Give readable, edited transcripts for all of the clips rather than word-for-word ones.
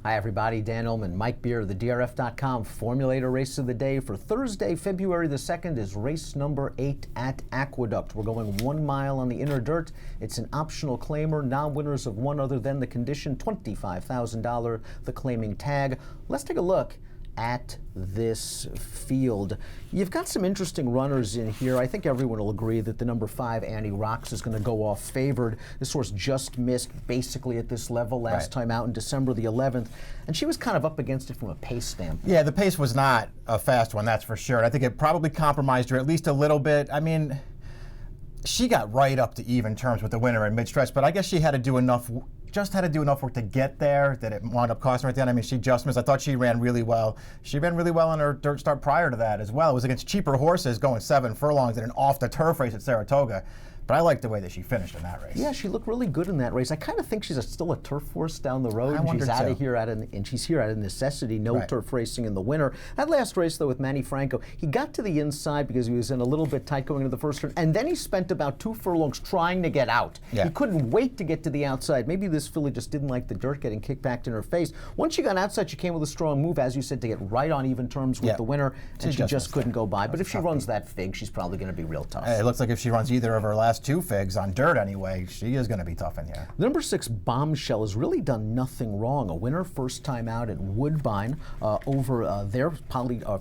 Hi everybody, Dan Illman, Mike Beer, the DRF.com Formulator Race of the Day for Thursday, February the 2nd is race number 8 at Aqueduct. We're going 1 mile on the inner dirt. It's an optional claimer, non-winners of one other than the condition, $25,000, the claiming tag. Let's take a look at this field. You've got some interesting runners in here. I think everyone will agree that the number 5, Annie Rocks, is going to go off favored. This horse just missed basically at this level last time out in December the 11th, and she was kind of up against it from a pace standpoint. Yeah, the pace was not a fast one, that's for sure. And I think it probably compromised her at least a little bit. I mean, she got right up to even terms with the winner in mid-stretch, but I guess she had to do enough work to get there that it wound up costing her at the end. I mean, she just missed. I thought she ran really well. She ran really well in her dirt start prior to that as well. It was against cheaper horses going 7 furlongs in an off-the-turf race at Saratoga. But I like the way that she finished in that race. Yeah, she looked really good in that race. I kind of think she's still a turf horse down the road. I She's out of here and she's here out of necessity. No turf racing in the winter. That last race, though, with Manny Franco, he got to the inside because he was in a little bit tight going into the first turn, and then he spent about 2 furlongs trying to get out. Yeah. He couldn't wait to get to the outside. Maybe this filly just didn't like the dirt getting kicked back in her face. Once she got outside, she came with a strong move, as you said, to get right on even terms with the winner, and she just couldn't go by. But if she runs that fig, she's probably going to be real tough. It looks like if she runs either of her last 2 figs on dirt anyway, she is going to be tough in here. The number 6, Bombshell, has really done nothing wrong. A winner first time out at Woodbine over their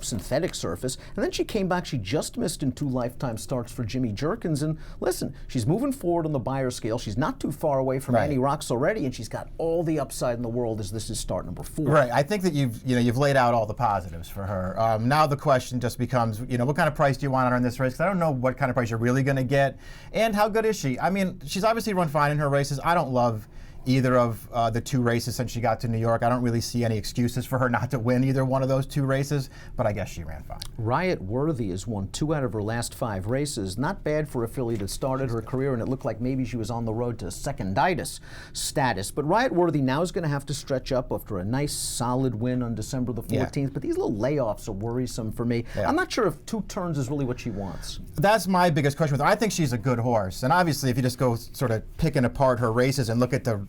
synthetic surface, and then she came back. She just missed in 2 lifetime starts for Jimmy Jerkins, and listen, she's moving forward on the Beyer scale. She's not too far away from Annie Rocks already, and she's got all the upside in the world as this is start number 4. Right. I think that you've laid out all the positives for her. Now the question just becomes, what kind of price do you want on her in this race? 'Cause I don't know what kind of price you're really going to get, and how good is she? I mean, she's obviously run fine in her races. I don't love either of the 2 races since she got to New York. I don't really see any excuses for her not to win either one of those 2 races, but I guess she ran fine. Riot Worthy has won 2 out of her last 5 races. Not bad for a filly that started her career, and it looked like maybe she was on the road to seconditis status. But Riot Worthy now is going to have to stretch up after a nice solid win on December the 14th. But these little layoffs are worrisome for me. I'm not sure if 2 turns is really what she wants. That's my biggest question with her. I think she's a good horse, and obviously if you just go sort of picking apart her races and look at the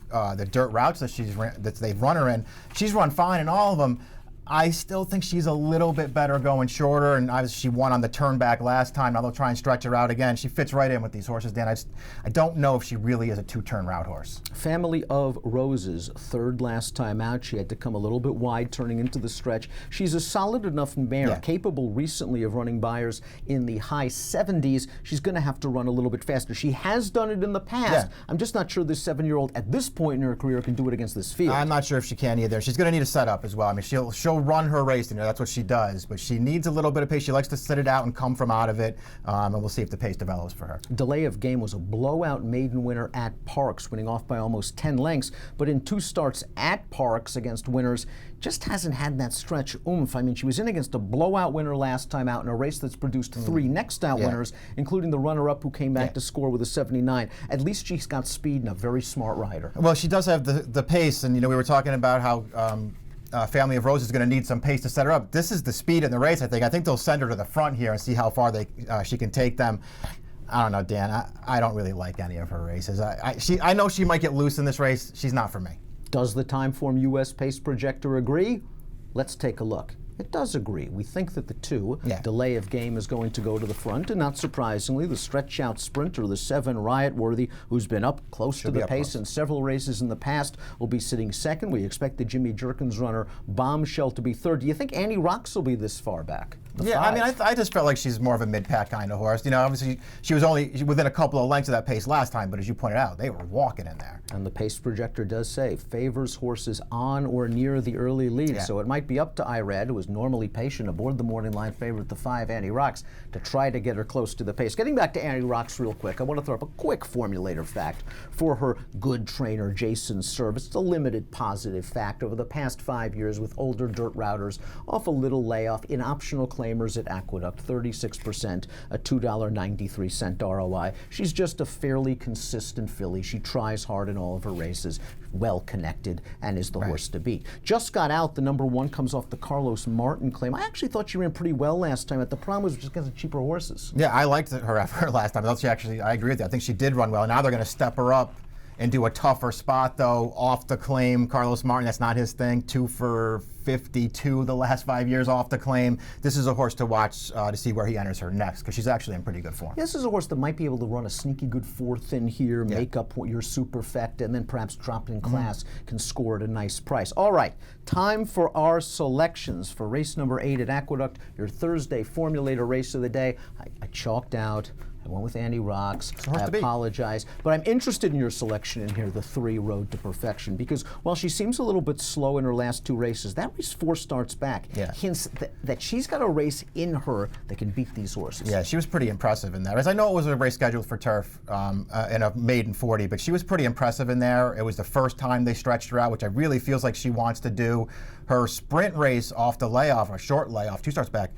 dirt routes that they've run her in, she's run fine in all of them. I still think she's a little bit better going shorter, and obviously she won on the turn back last time. Now they'll try and stretch her out again. She fits right in with these horses, Dan. I don't know if she really is a 2-turn route horse. Family of Roses, 3rd last time out. She had to come a little bit wide turning into the stretch. She's a solid enough mare, capable recently of running Beyers in the high 70s. She's going to have to run a little bit faster. She has done it in the past. I'm just not sure this 7-year-old at this point in her career can do it against this field. I'm not sure if she can either. She's going to need a setup as well. I mean, she'll run her race, that's what she does, but she needs a little bit of pace. She likes to sit it out and come from out of it, and we'll see if the pace develops for her. Delay of Game was a blowout maiden winner at Parks, winning off by almost 10 lengths, but in 2 starts at Parks against winners, just hasn't had that stretch oomph. I mean, she was in against a blowout winner last time out in a race that's produced 3 next out winners, including the runner-up who came back to score with a 79. At least she's got speed and a very smart rider. Well, she does have the pace, and we were talking about how Family of Roses is going to need some pace to set her up. This is the speed in the race, I think. I think they'll send her to the front here and see how far she can take them. I don't know, Dan. I don't really like any of her races. I know she might get loose in this race. She's not for me. Does the Timeform US Pace Projector agree? Let's take a look. It does agree. We think that the 2, Delay of Game, is going to go to the front, and not surprisingly, the stretch-out sprinter, the 7, Riot Worthy, who's been up close to the pace in several races in the past, will be sitting 2nd. We expect the Jimmy Jerkins runner, Bombshell, to be 3rd. Do you think Annie Rocks will be this far back? I mean, I just felt like she's more of a mid-pack kind of horse. Obviously, she was only within a couple of lengths of that pace last time, but as you pointed out, they were walking in there. And the pace projector does say favors horses on or near the early lead, so it might be up to Irad, who is normally patient aboard the morning line favorite, the 5, Annie Rocks, to try to get her close to the pace. Getting back to Annie Rocks real quick, I want to throw up a quick formulator fact for her good trainer, Jason Service. It's a limited positive fact over the past 5 years with older dirt routers off a little layoff in optional claimers at Aqueduct, 36%, a $2.93 ROI. She's just a fairly consistent filly. She tries hard in all of her races, well connected, and is the horse to beat. Just got out, the number 1 comes off the Carlos Martin claim. I actually thought she ran pretty well last time. The problem was just because of cheaper horses. Yeah, I liked her effort last time. I agree with you. I think she did run well. Now they're going to step her up and do a tougher spot, though, off the claim. Carlos Martin, that's not his thing. 2 for 52 the last 5 years off the claim. This is a horse to watch to see where he enters her next, because she's actually in pretty good form. This is a horse that might be able to run a sneaky good fourth in here, make up your superfecta, and then perhaps drop in class, can score at a nice price. All right, time for our selections for race number 8 at Aqueduct, your Thursday formulator race of the day. I chalked out. I went with Annie Rocks. I apologize. But I'm interested in your selection in here, the 3 Road to Perfection, because while she seems a little bit slow in her last 2 races, that race 4 starts back. Hints that she's got a race in her that can beat these horses. Yeah, she was pretty impressive in that race. I know it was a race scheduled for turf in a maiden 40, but she was pretty impressive in there. It was the first time they stretched her out, which I really feels like she wants to do. Her sprint race off the layoff, or short layoff, 2 starts back,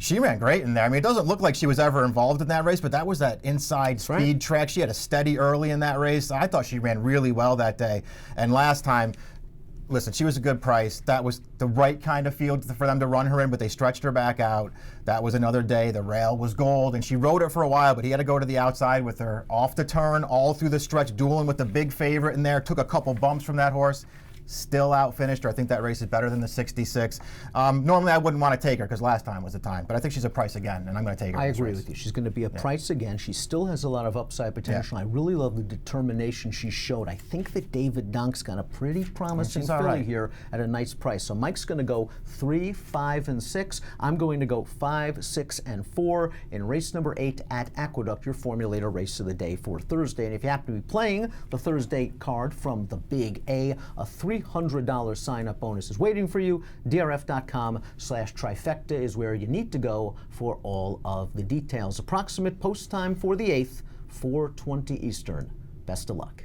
she ran great in there. I mean, it doesn't look like she was ever involved in that race, but that was that inside speed track. She had a steady early in that race. I thought she ran really well that day. And last time, listen, she was a good price. That was the right kind of field for them to run her in, but they stretched her back out. That was another day. The rail was gold, and she rode it for a while, but he had to go to the outside with her off the turn, all through the stretch, dueling with the big favorite in there. Took a couple bumps from that horse. Still out-finished her. I think that race is better than the 66. Normally, I wouldn't want to take her because last time was the time, but I think she's a price again, and I'm going to take her. I agree with you. She's going to be a price again. She still has a lot of upside potential. I really love the determination she showed. I think that David Donk's got a pretty promising filly here at a nice price. So Mike's going to go 3, 5, and 6. I'm going to go 5, 6, and 4 in race number 8 at Aqueduct, your formulator race of the day for Thursday. And if you happen to be playing the Thursday card from the Big A $300 sign-up bonus is waiting for you. DRF.com/trifecta is where you need to go for all of the details. Approximate post time for the 8th, 4:20 Eastern. Best of luck.